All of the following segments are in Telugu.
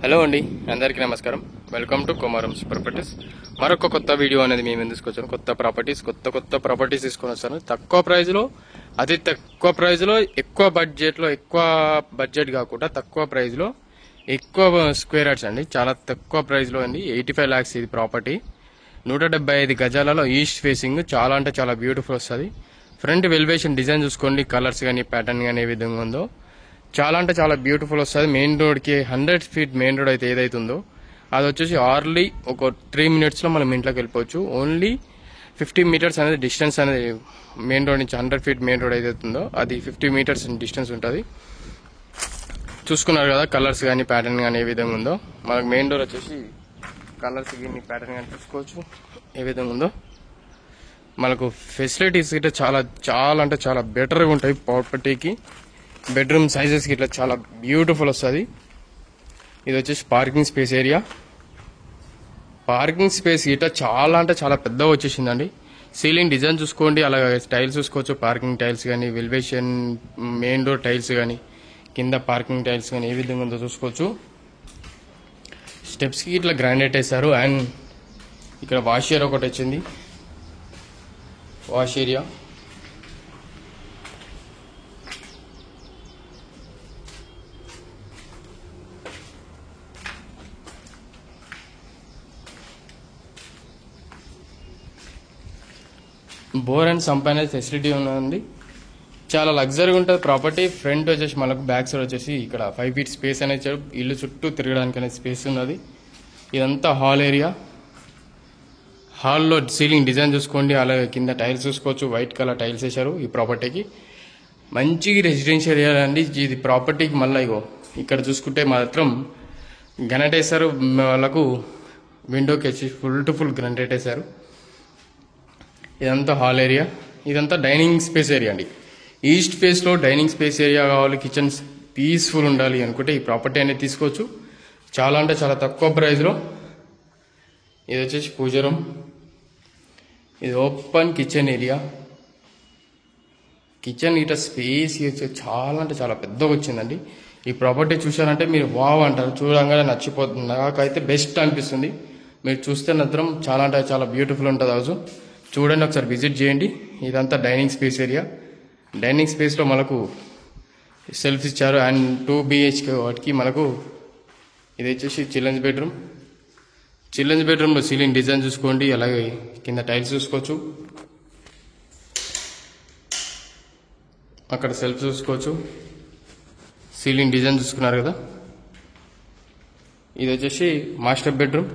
హలో అండి, అందరికీ నమస్కారం. Welcome to Komaram's properties. మరొక కొత్త వీడియో అనేది మేము తీసుకొచ్చాను. కొత్త ప్రాపర్టీస్ తీసుకొని వస్తాను. తక్కువ ప్రైస్లో, అతి తక్కువ ప్రైస్లో, ఎక్కువ బడ్జెట్ కాకుండా తక్కువ ప్రైస్లో ఎక్కువ స్క్వేర్ యార్డ్స్ అండి. చాలా తక్కువ ప్రైస్లో అండి. 85 lakhs ఇది ప్రాపర్టీ. 175 గజాలలో east facing. చాలా అంటే చాలా బ్యూటిఫుల్ వస్తుంది. ఫ్రంట్ వెలివేషన్ డిజైన్ చూసుకోండి, కలర్స్ కానీ ప్యాటర్న్ కానీ ఏ విధంగా ఉందో చాలా అంటే చాలా బ్యూటిఫుల్ వస్తుంది. మెయిన్ రోడ్కి 100 feet మెయిన్ రోడ్ అయితే ఏదైతుందో అది వచ్చేసి ఆర్లీ ఒక 3 minutesలో మనం ఇంట్లోకి వెళ్ళిపోవచ్చు. ఓన్లీ 50 meters అనేది డిస్టెన్స్ అనేది మెయిన్ రోడ్ నుంచి 100 feet మెయిన్ రోడ్ ఏదైతుందో అది 50 meters డిస్టెన్స్ ఉంటుంది. చూసుకున్నారు కదా, కలర్స్ కానీ ప్యాటర్న్ కానీ ఏ విధంగా ఉందో. మనకు మెయిన్ డోర్ వచ్చేసి కలర్స్ కానీ ప్యాటర్న్ కానీ చూసుకోవచ్చు ఏ విధంగా ఉందో. మనకు ఫెసిలిటీస్ గిట్లా చాలా అంటే చాలా బెటర్గా ఉంటాయి ప్రాపర్టీకి. బెడ్రూమ్ సైజెస్ ఇట్లా చాలా బ్యూటిఫుల్ వస్తుంది. ఇది వచ్చేసి parking space area. Parking space ఇట్లా చాలా అంటే చాలా పెద్దగా వచ్చేసిందండి. సీలింగ్ డిజైన్ చూసుకోండి, అలాగే టైల్స్ చూసుకోవచ్చు. పార్కింగ్ టైల్స్ కానీ, వెలివేషన్ మెయిన్ డోర్ టైల్స్ కానీ, కింద పార్కింగ్ టైల్స్ కానీ ఏ విధంగా ఉందో చూసుకోవచ్చు. స్టెప్స్కి ఇట్లా గ్రానైట్ వేశారు. అండ్ ఇక్కడ వాష్ ఏరియా ఒకటి వచ్చింది. Wash area bore and sump అనేది ఫెసిలిటీ ఉన్నదండి. చాలా లగ్జరీగా ఉంటుంది ప్రాపర్టీ. ఫ్రంట్ వచ్చేసి మనకు బ్యాక్ సైడ్ వచ్చేసి ఇక్కడ 5 feet స్పేస్ అనేది ఇచ్చారు. ఇల్లు చుట్టూ తిరగడానికి అనేది స్పేస్ ఉన్నది. ఇదంతా హాల్ ఏరియా. హాల్లో సీలింగ్ డిజైన్ చూసుకోండి, అలాగే కింద టైల్స్ చూసుకోవచ్చు. వైట్ కలర్ టైల్స్ వేశారు ఈ ప్రాపర్టీకి. మంచి రెసిడెన్షియల్ ఏరియా అండి ఇది ప్రాపర్టీకి. మళ్ళీ ఇగో ఇక్కడ చూసుకుంటే మాత్రం గ్రానైట్ వేశారు. వాళ్ళకు విండోకి వచ్చి ఫుల్ టు ఫుల్ గ్రానైట్ వేశారు. ఇదంతా హాల్ ఏరియా. ఇదంతా డైనింగ్ స్పేస్ ఏరియా అండి. ఈస్ట్ ఫేస్లో డైనింగ్ స్పేస్ ఏరియా కావాలి, కిచెన్ పీస్ఫుల్ ఉండాలి అనుకుంటే ఈ ప్రాపర్టీ అనేది తీసుకోవచ్చు. చాలా అంటే చాలా తక్కువ ప్రైస్లో. ఇది వచ్చేసి పూజ రూమ్. ఇది ఓపెన్ కిచెన్ ఏరియా. కిచెన్ ఇట్లా స్పేస్ చాలా అంటే చాలా పెద్దగా వచ్చిందండి. ఈ ప్రాపర్టీ చూసారంటే మీరు వావ్ అంటారు. చూడంగానే నచ్చిపోతుంది. నాకైతే బెస్ట్ అనిపిస్తుంది. మీరు చూస్తే మాత్రం చాలా అంటే చాలా బ్యూటిఫుల్ ఉంటుంది హౌస్. చూడండి, ఒకసారి విజిట్ చేయండి. ఇదంతా డైనింగ్ స్పేస్ ఏరియా. డైనింగ్ స్పేస్లో మనకు సెల్ఫ్స్ ఇచ్చారు. అండ్ 2 BHK వాటికి మనకు ఇది వచ్చేసి చిల్డ్రన్స్ బెడ్రూమ్. చిల్డ్రన్స్ బెడ్రూమ్లో సీలింగ్ డిజైన్ చూసుకోండి, అలాగే కింద టైల్స్ చూసుకోవచ్చు. అక్కడ సెల్ఫ్ చూసుకోవచ్చు. సీలింగ్ డిజైన్ చూసుకున్నారు కదా. ఇది వచ్చేసి మాస్టర్ బెడ్రూమ్.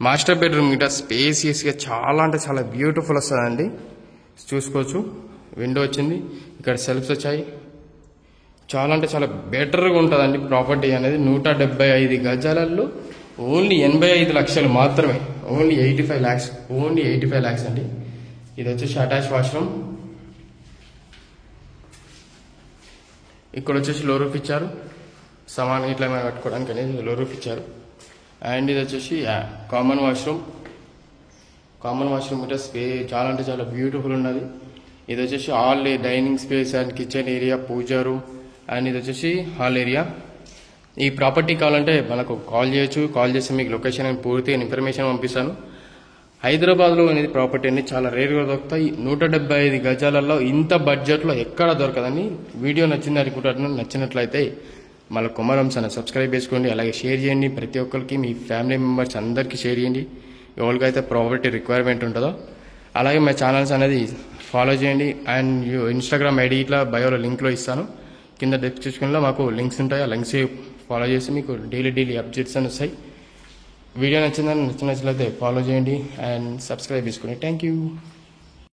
మాస్టర్ బెడ్రూమ్ ఇట్లా స్పేసియస్గా చాలా అంటే చాలా బ్యూటిఫుల్ వస్తుందండి. చూసుకోవచ్చు. విండో వచ్చింది, ఇక్కడ సెల్ఫ్స్ వచ్చాయి. చాలా అంటే చాలా బెటర్గా ఉంటుందండి ప్రాపర్టీ అనేది. 175 గజాలలో ఓన్లీ 85 లక్షలు మాత్రమే. Only 85 lakhs. ఓన్లీ 85 lakhs అండి. ఇది వచ్చేసి అటాచ్ వాష్రూమ్. ఇక్కడ వచ్చేసి లో రూఫ్ ఇచ్చారు. సామాన్ ఇట్లా ఏమైనా కట్టుకోవడానికి అనేది లో రూఫ్ ఇచ్చారు. అండ్ ఇది వచ్చేసి కామన్ వాష్రూమ్. కామన్ వాష్రూమ్ ఇట్లా చాలా అంటే చాలా బ్యూటిఫుల్ ఉన్నది. ఇది వచ్చేసి hall dining space and kitchen area, puja room. And ఇది వచ్చేసి హాల్ ఏరియా. ఈ ప్రాపర్టీ కావాలంటే మనకు కాల్ చేయొచ్చు. కాల్ చేస్తే మీకు లొకేషన్ అని పూర్తిగా ఇన్ఫర్మేషన్ పంపిస్తాను. హైదరాబాద్లో అనేది ప్రాపర్టీ అనేది చాలా రేర్గా దొరుకుతాయి. 175 గజాలలో ఇంత బడ్జెట్లో ఎక్కడ దొరకదండి. వీడియో నచ్చింది అనుకుంటున్నాను. నచ్చినట్లయితే మళ్ళీ కొమరంస్ అని సబ్స్క్రైబ్ చేసుకోండి, అలాగే షేర్ చేయండి. ప్రతి ఒక్కరికి మీ ఫ్యామిలీ మెంబర్స్ అందరికీ షేర్ చేయండి, ఎవరికైతే ప్రాపర్టీ రిక్వైర్మెంట్ ఉంటుందో. అలాగే మా ఛానల్స్ అనేది ఫాలో చేయండి. అండ్ ఇన్స్టాగ్రామ్ ఐడి ఇట్లా బయోలో లింక్లో ఇస్తాను. కింద డిస్క్రిప్షన్లో మాకు లింక్స్ ఉంటాయి. ఆ లింక్స్ ఫాలో చేసి మీకు డైలీ అప్డేట్స్ అని వస్తాయి. వీడియో నచ్చినట్లయితే ఫాలో చేయండి అండ్ సబ్స్క్రైబ్ చేసుకోండి. Thank you.